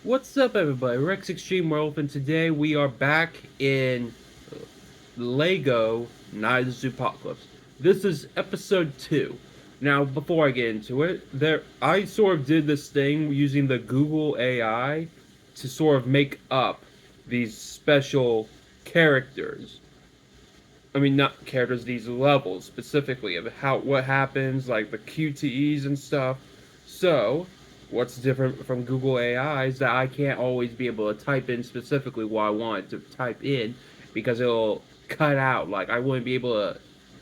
What's up, everybody? Rex Extreme World, and today we are back in Lego Night of the Zoopocalypse. This is episode 2. Now, before I get into it, I sort of did this thing using the Google AI to sort of make up these special characters. I mean, not characters, these levels specifically of what happens, like the QTEs and stuff. So, what's different from Google AI is that I can't always be able to type in specifically what I want to type in because it'll cut out. Like, I wouldn't be able to,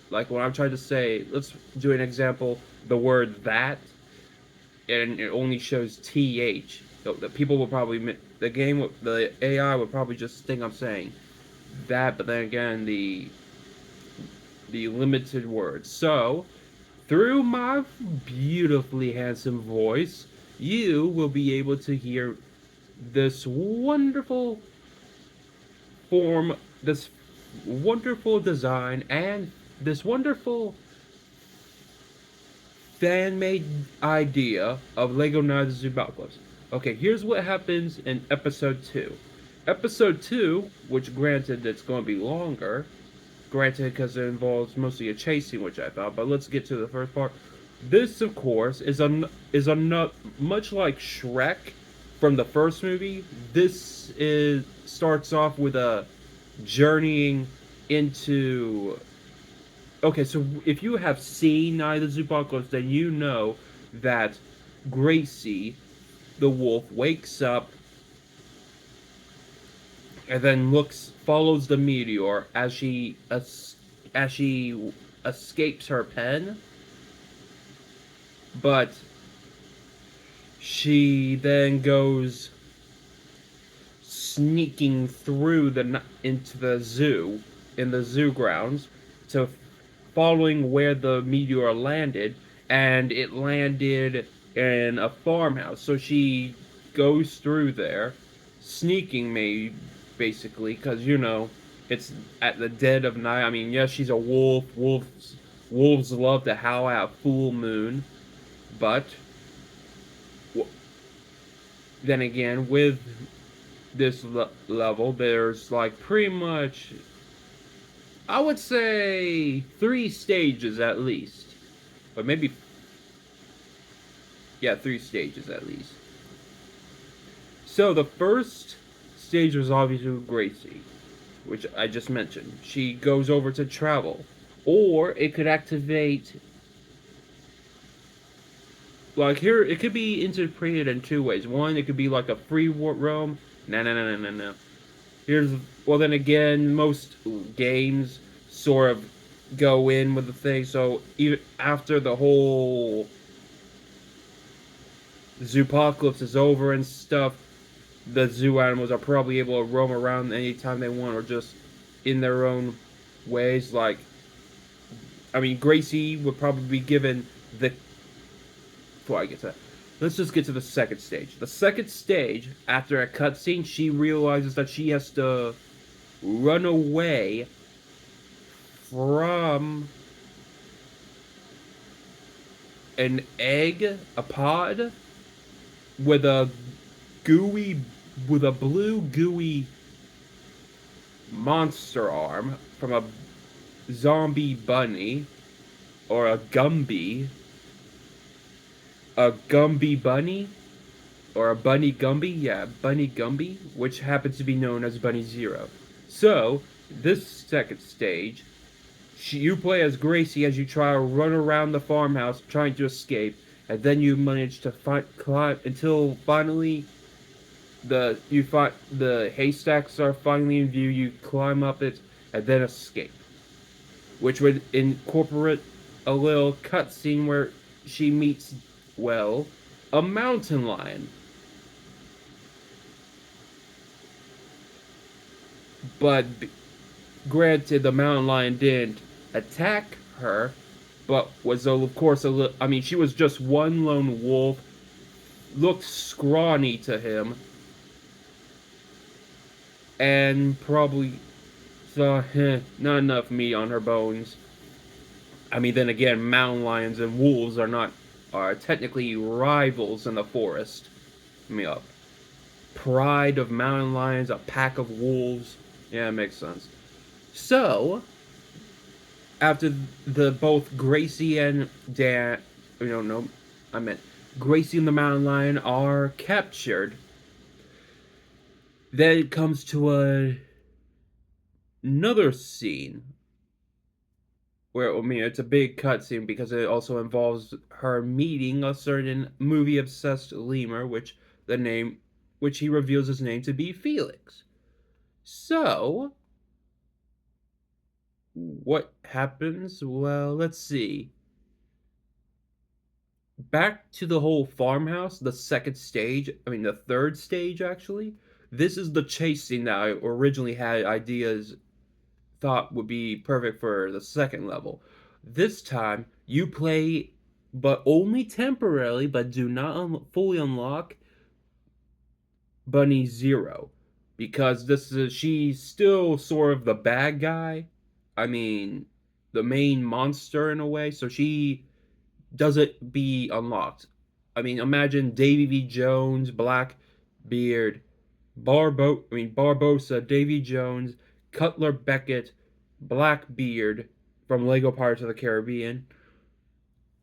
like, when I'm trying to say, let's do an example, the word that, and it only shows TH. The people will probably, the AI would probably just think I'm saying that, but then again, the limited words. So, through my beautifully handsome voice, you will be able to hear this wonderful form, this wonderful design, and this wonderful fan made idea of Lego Knights of Zoopocalypse. Okay, here's what happens in episode 2. Episode 2, which granted it's going to be longer, granted because it involves mostly a chasing, which I thought, but let's get to the first part. This, of course, is a much like Shrek from the first movie. This is starts off with a journeying into. Okay, so if you have seen Night of the Zoopocalypse, then you know that Gracie, the wolf, wakes up and then follows the meteor as she escapes her pen, but she then goes sneaking through the into the zoo in the zoo grounds to following where the meteor landed, and it landed in a farmhouse. So she goes through there, sneaking me basically, because it's at the dead of night. I mean, yes, she's a wolf. Wolves love to howl at full moon, but then again, with this level, there's like pretty much, I would say, 3 stages at least, but maybe, yeah, 3 stages at least. So the first stage was obviously Gracie, which I just mentioned. She goes over to travel, or it could activate. Like here, it could be interpreted in 2 ways. One, it could be like a free roam. No, no, no, no, no, no. Here's well, then again, most games sort of go in with the thing. So even after the whole zoopocalypse is over and stuff, the zoo animals are probably able to roam around anytime they want, or just in their own ways. Like, I mean, Gracie would probably be given the. Before I get to that, let's just get to the second stage. The second stage, after a cutscene, she realizes that she has to run away from an egg, a pod, with a gooey, with a blue gooey monster arm from a zombie bunny, or a Gumby bunny, or a Bunny Gumby, yeah, Bunny Gumby, which happens to be known as Bunny Zero. So, this second stage, you play as Gracie as you try to run around the farmhouse trying to escape, and then you manage to climb until finally the haystacks are finally in view. You climb up it and then escape, which would incorporate a little cutscene where she meets, well, a mountain lion. But granted, the mountain lion didn't attack her, but was of course a little. I mean, she was just one lone wolf, looked scrawny to him, and probably saw not enough meat on her bones. I mean, then again, mountain lions and wolves are technically rivals in the forest. I mean, pride of mountain lions, a pack of wolves. Yeah, it makes sense. So, after the both Gracie and Dan, no, I meant Gracie and the mountain lion are captured, then it comes to another scene where, I mean, it's a big cutscene because it also involves her meeting a certain movie obsessed lemur, which he reveals his name to be Felix. So, what happens? Well, let's see. Back to the whole farmhouse, the second stage, I mean, the third stage actually. This is the chase scene that I originally had ideas thought would be perfect for the second level. This time, you play, but only temporarily, but do not fully unlock Bunny Zero. Because she's still sort of the bad guy. I mean, the main monster in a way, so she doesn't be unlocked. I mean, imagine Davy V. Jones, Blackbeard, Barbosa, Davy Jones, Cutler Beckett, Blackbeard from Lego Pirates of the Caribbean.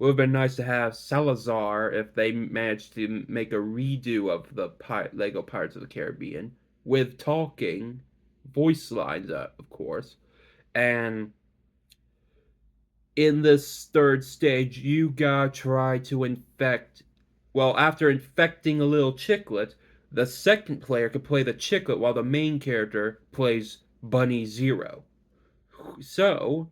Would have been nice to have Salazar if they managed to make a redo of the Lego Pirates of the Caribbean with talking voice lines, of course. And in this third stage, you gotta try to infect. Well, after infecting a little chicklet, the second player could play the chicklet while the main character plays Bunny Zero. So,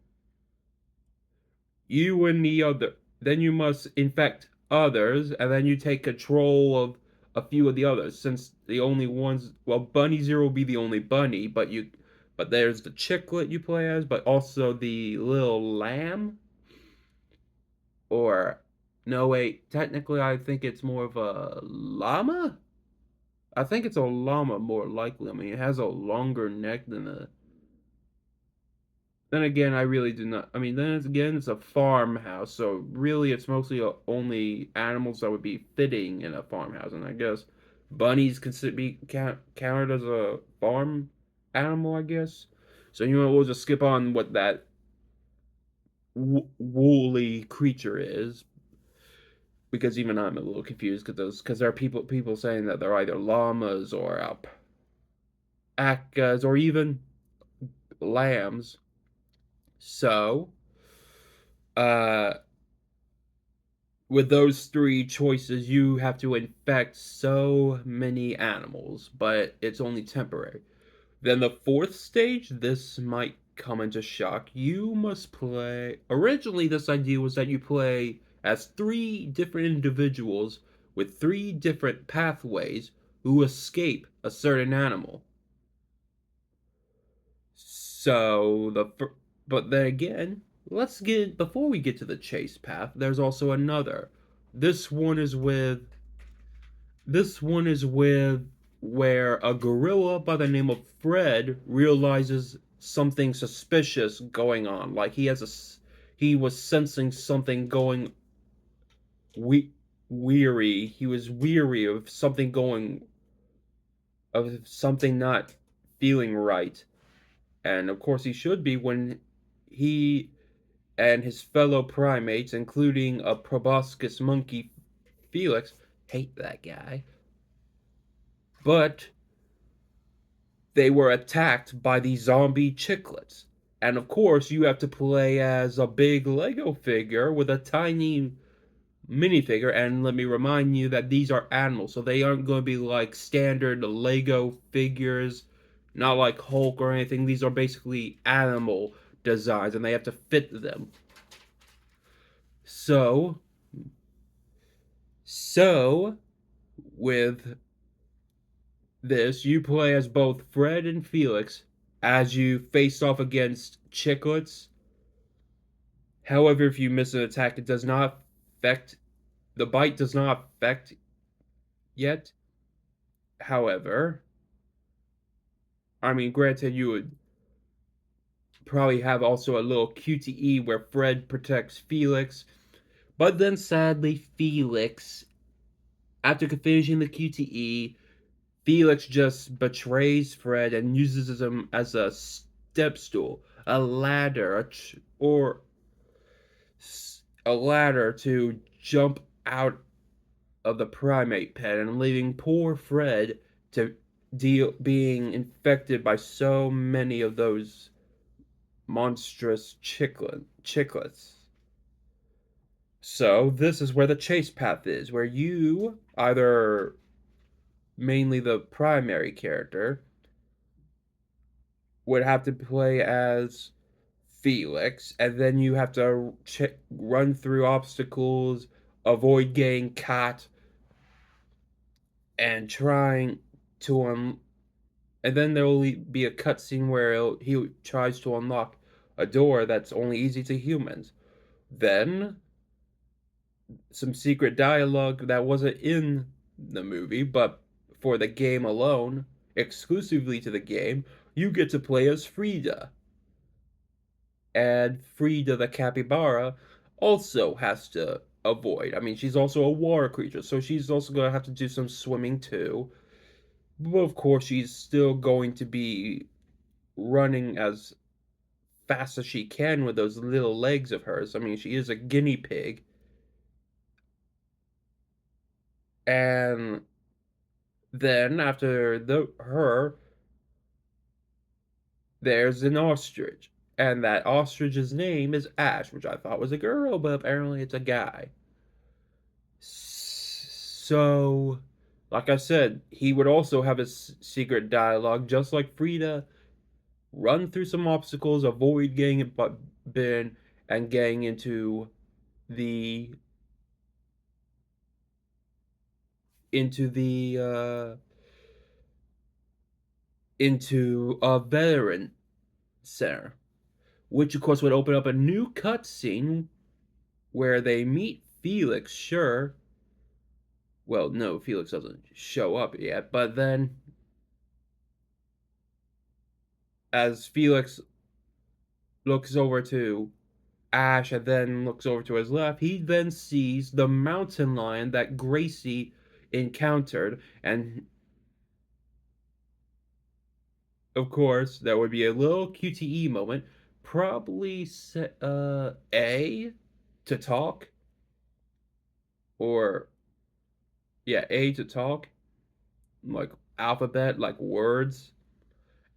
you and the other. Then you must infect others, and then you take control of a few of the others. Since the only ones, well, Bunny Zero will be the only bunny, but there's the chicklet you play as, but also the little lamb. Or, no, wait, technically, I think it's more of a llama. I think it's a llama more likely. I mean, it has a longer neck than a. Then again, I really do not. I mean, then again, it's a farmhouse, so really, it's mostly only animals that would be fitting in a farmhouse. And I guess bunnies counted as a farm animal, I guess. So we'll just skip on what that woolly creature is, because even I'm a little confused because there are people saying that they're either llamas or alpacas or even lambs. So, uh, with those three choices, you have to infect so many animals, but it's only temporary. Then the fourth stage, this might come into shock. You must play. Originally, this idea was that you play as three different individuals with three different pathways who escape a certain animal. So but then again, let's get before we get to the chase path. There's also another. This one is with this one is with where a gorilla by the name of Fred realizes something suspicious going on. Like he was sensing something going weary. He was weary of something not feeling right. And of course he should be when he and his fellow primates, including a proboscis monkey Felix, hate that guy. But they were attacked by the zombie chicklets. And of course, you have to play as a big Lego figure with a tiny minifigure. And let me remind you that these are animals, so they aren't going to be like standard Lego figures, not like Hulk or anything. These are basically animal designs, and they have to fit them. So, so with this, you play as both Fred and Felix as you face off against chicklets. However, if you miss an attack, it does not affect the bite does not affect yet. However, I mean, granted, you would probably have also a little QTE where Fred protects Felix, but then sadly, Felix, after finishing the QTE, Felix just betrays Fred and uses him as a step stool, a ladder, or a ladder to jump out of the primate pen and leaving poor Fred to deal being infected by so many of those monstrous chicklets. So this is where the chase path is, where you either mainly the primary character would have to play as Felix, and then you have to run through obstacles, avoid getting caught, and trying to and then there will be a cutscene where he tries to unlock a door that's only easy to humans. Then some secret dialogue that wasn't in the movie, but for the game alone, exclusively to the game, you get to play as Frida. And Frida the capybara also has to avoid. I mean, she's also a water creature, so she's also going to have to do some swimming too. But of course, she's still going to be running as fast as she can with those little legs of hers. I mean, she is a guinea pig. And then after her, there's an ostrich. And that ostrich's name is Ash, which I thought was a girl, but apparently it's a guy. So, like I said, he would also have a secret dialogue, just like Frida, run through some obstacles, avoid getting bitten, and getting the into the into a veteran center, which of course would open up a new cutscene where they meet Felix. Sure, well, no, Felix doesn't show up yet, but then as Felix looks over to Ash and then looks over to his left, he then sees the mountain lion that Gracie encountered, and of course, there would be a little QTE moment. Probably A to talk, or yeah, A to talk, like alphabet, like words,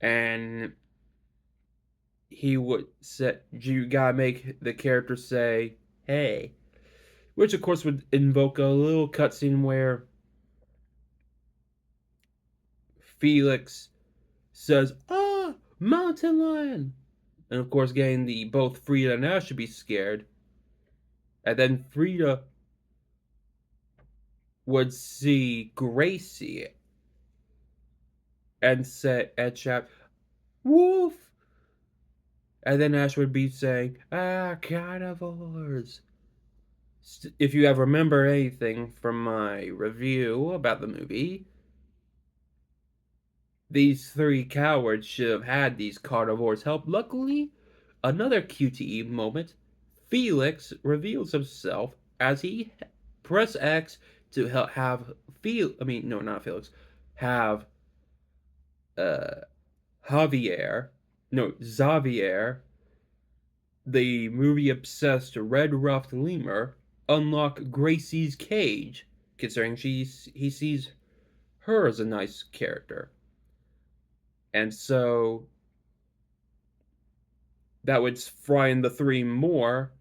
and he would say, you gotta make the character say, hey, which of course would invoke a little cutscene where Felix says, ah, mountain lion. And of course, getting the both Frida and Ash should be scared. And then Frida would see Gracie and say and shout, wolf. And then Ash would be saying, ah, carnivores. If you have remember anything from my review about the movie, these three cowards should have had these carnivores help. Luckily, another QTE moment, Felix reveals himself as he press X to help have no, not Felix, have uh Javier, no, Xavier, the movie obsessed red ruffed lemur, unlock Gracie's cage, considering he sees her as a nice character. And so that would frighten the three more.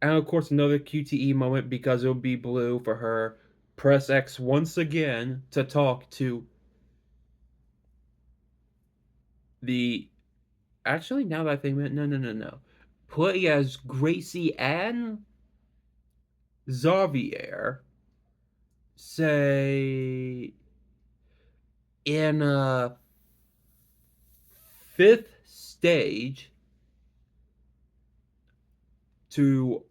And of course, another QTE moment because it would be blue for her. Press X once again to talk to the. Actually, now that I think of it, no. Play as Gracie and Xavier, say, in a fifth stage to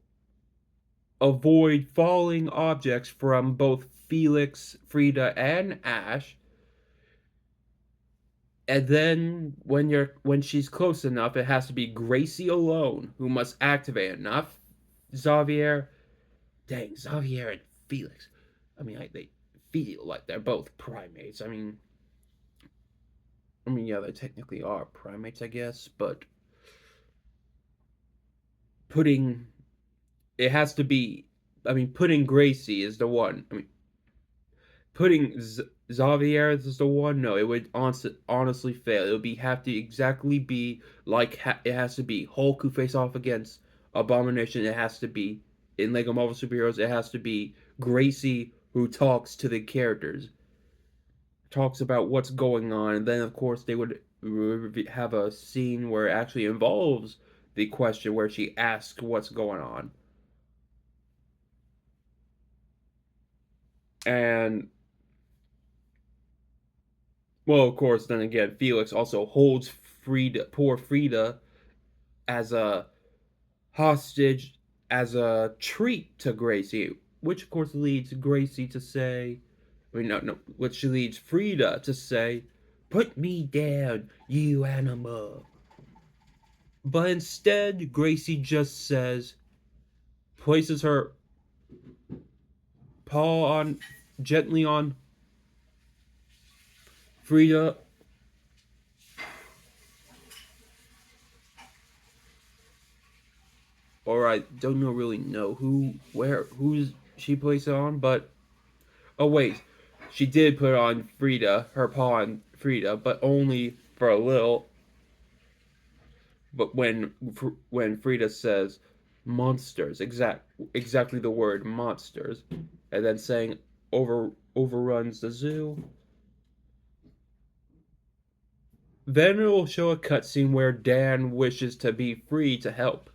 avoid falling objects from both Felix, Frida, and Ash. And then when she's close enough, it has to be Gracie alone who must activate it, not Xavier. Dang, Xavier and Felix. I mean, feel like they're both primates. I mean, yeah, they technically are primates, I guess, but putting it has to be. I mean, putting Gracie is the one. I mean, putting Xavier as the one. No, it would honestly fail. It would be have to exactly be like it has to be Hulk who face off against Abomination. It has to be in Lego Marvel Superheroes. It has to be Gracie who talks to the characters, talks about what's going on, and then of course they would have a scene where it actually involves the question where she asks what's going on. And well, of course, then again, Felix also holds poor Frida, as a hostage, as a treat to Gracie, which of course leads Gracie to say, I mean, no, which leads Frida to say, "Put me down, you animal." But instead, Gracie just says, places her paw on gently on Frida. Or I don't know really know who's she placed it on, but oh wait, she did put on Frida, her paw on Frida, but only for a little. But when Frida says monsters, exactly the word monsters, and then saying overruns the zoo, then it will show a cutscene where Dan wishes to be free to help,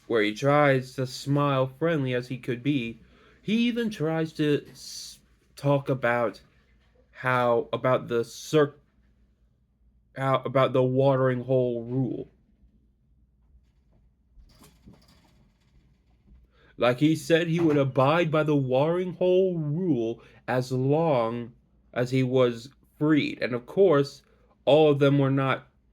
where he tries to smile friendly as he could be. He even tries to talk about how about the how about the watering hole rule. Like he said he would abide by the watering hole rule as long as he was freed. And of course, all of them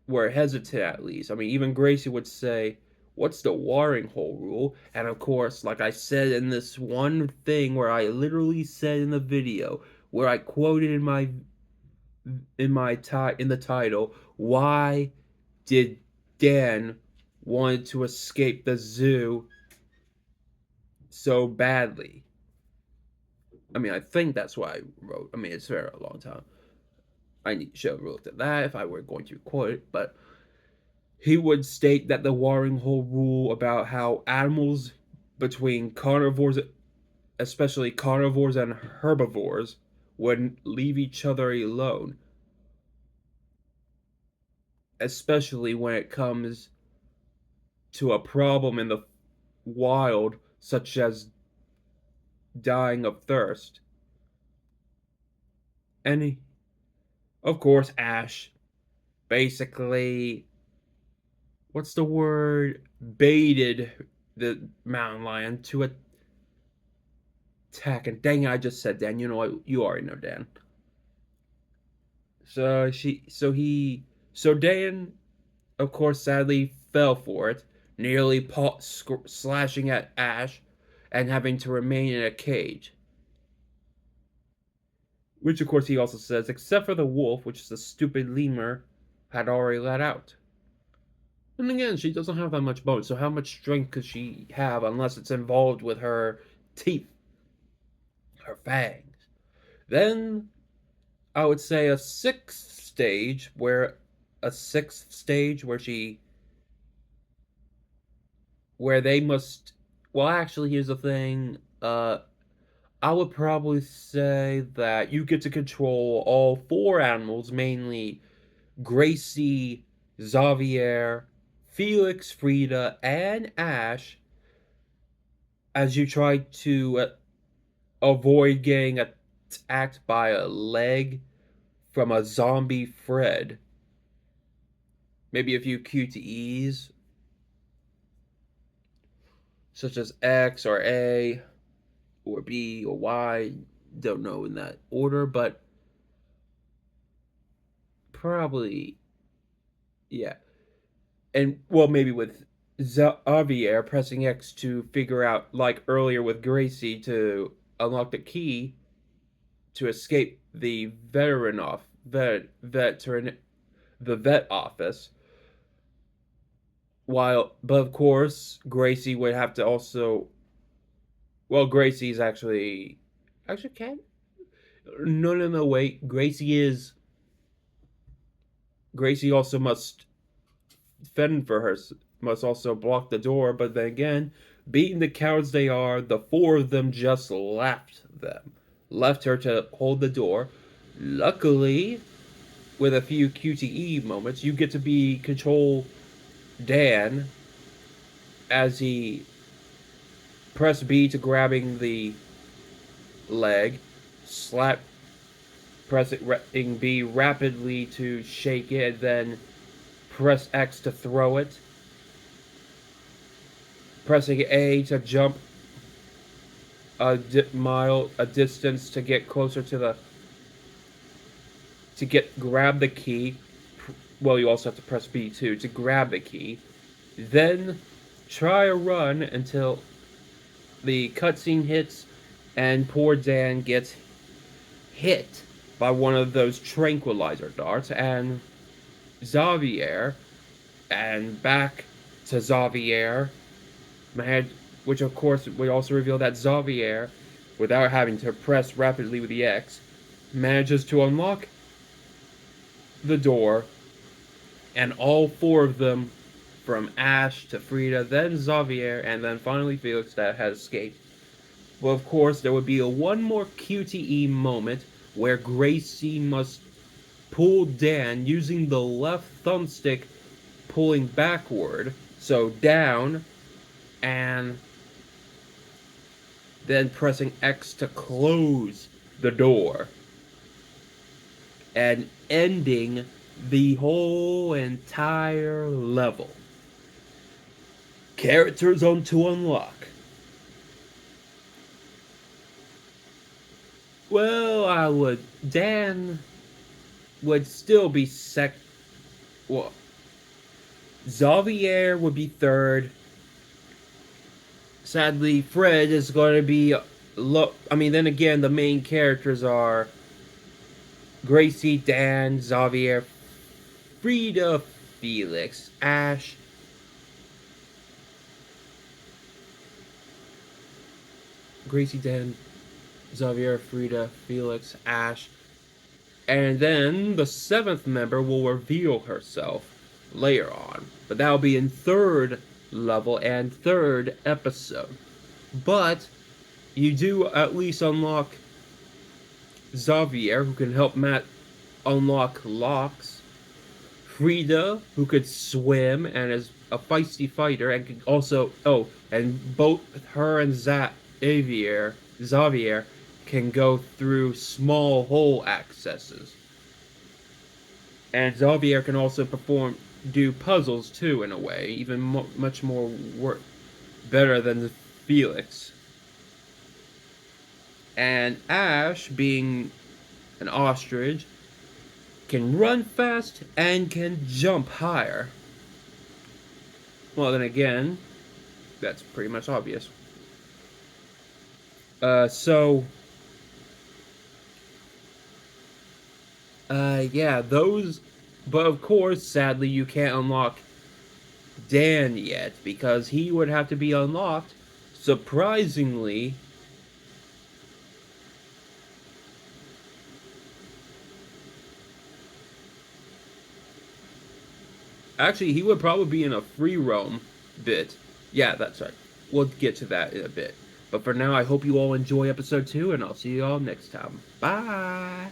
were hesitant at least. I mean, even Gracie would say, "What's the watering hole rule?" And of course, like I said in this one thing where I literally said in the video, where I quoted in the title, why did Dan want to escape the zoo so badly? I mean, I think that's what I wrote. I mean, it's been a long time. Should have looked at that if I were going to quote it, but he would state that the watering hole rule about how animals between carnivores, especially carnivores and herbivores, would leave each other alone, especially when it comes to a problem in the wild, such as dying of thirst. And of course, Ash basically, what's the word? Baited the mountain lion to attack. And dang it, I just said Dan. You know what? You already know Dan. So Dan, of course, sadly fell for it, nearly slashing at Ash, and having to remain in a cage. Which, of course, he also says, except for the wolf, which the stupid lemur had already let out. And again, she doesn't have that much bone, so how much strength could she have unless it's involved with her teeth, her fangs? Then I would say a sixth stage where they must. Well, actually, here's the thing. I would probably say that you get to control all four animals, mainly Gracie, Xavier, Felix, Frida, and Ash, as you try to avoid getting attacked by a leg from a zombie Fred. Maybe a few QTEs, such as X or A or B or Y. Don't know in that order, but probably, yeah. And, well, maybe with Xavier pressing X to figure out, like earlier with Gracie, to unlock the key, to escape the vet office. But of course, Gracie would have to also. Well, Gracie's actually can. No, no, no. Wait, Gracie also must fend for her. Must also block the door. But then again, being the cowards they are, the four of them just left her to hold the door. Luckily, with a few QTE moments, you get to be control Dan as he press B to grabbing the leg, slap pressing B rapidly to shake it, then press X to throw it, pressing A to jump a distance to get closer to grab the key. Well, you also have to press B too to grab the key. Then try a run until the cutscene hits and poor Dan gets hit by one of those tranquilizer darts, and Xavier, and back to Xavier, which of course we also reveal that Xavier, without having to press rapidly with the X, manages to unlock the door, and all four of them, from Ash to Frida, then Xavier, and then finally Felix, that had escaped. Well, of course, there would be one more QTE moment where Gracie must pull Dan using the left thumbstick, pulling backward, so down, and then pressing X to close the door, and ending the whole entire level. Character zone to unlock. Well, Dan would still be well, Xavier would be third. Sadly, Fred is going to be then again, the main characters are Gracie, Dan, Xavier, Frida, Felix, Ash, Gracie, Dan, Xavier, Frida, Felix, Ash, and then the seventh member will reveal herself later on, but that'll be in third level and third episode. But you do at least unlock Xavier, who can help Matt unlock locks, Frida, who could swim and is a feisty fighter, and can also and both her and Xavier can go through small hole accesses. And Xavier can also do puzzles too, in a way, even much more better than Felix. And Ash, being an ostrich, can run fast and can jump higher. Well, then again, that's pretty much obvious. Yeah, those. But of course, sadly, you can't unlock Dan yet, because he would have to be unlocked, surprisingly, actually, he would probably be in a free roam bit. Yeah, that's right. We'll get to that in a bit. But for now, I hope you all enjoy episode 2, and I'll see you all next time. Bye!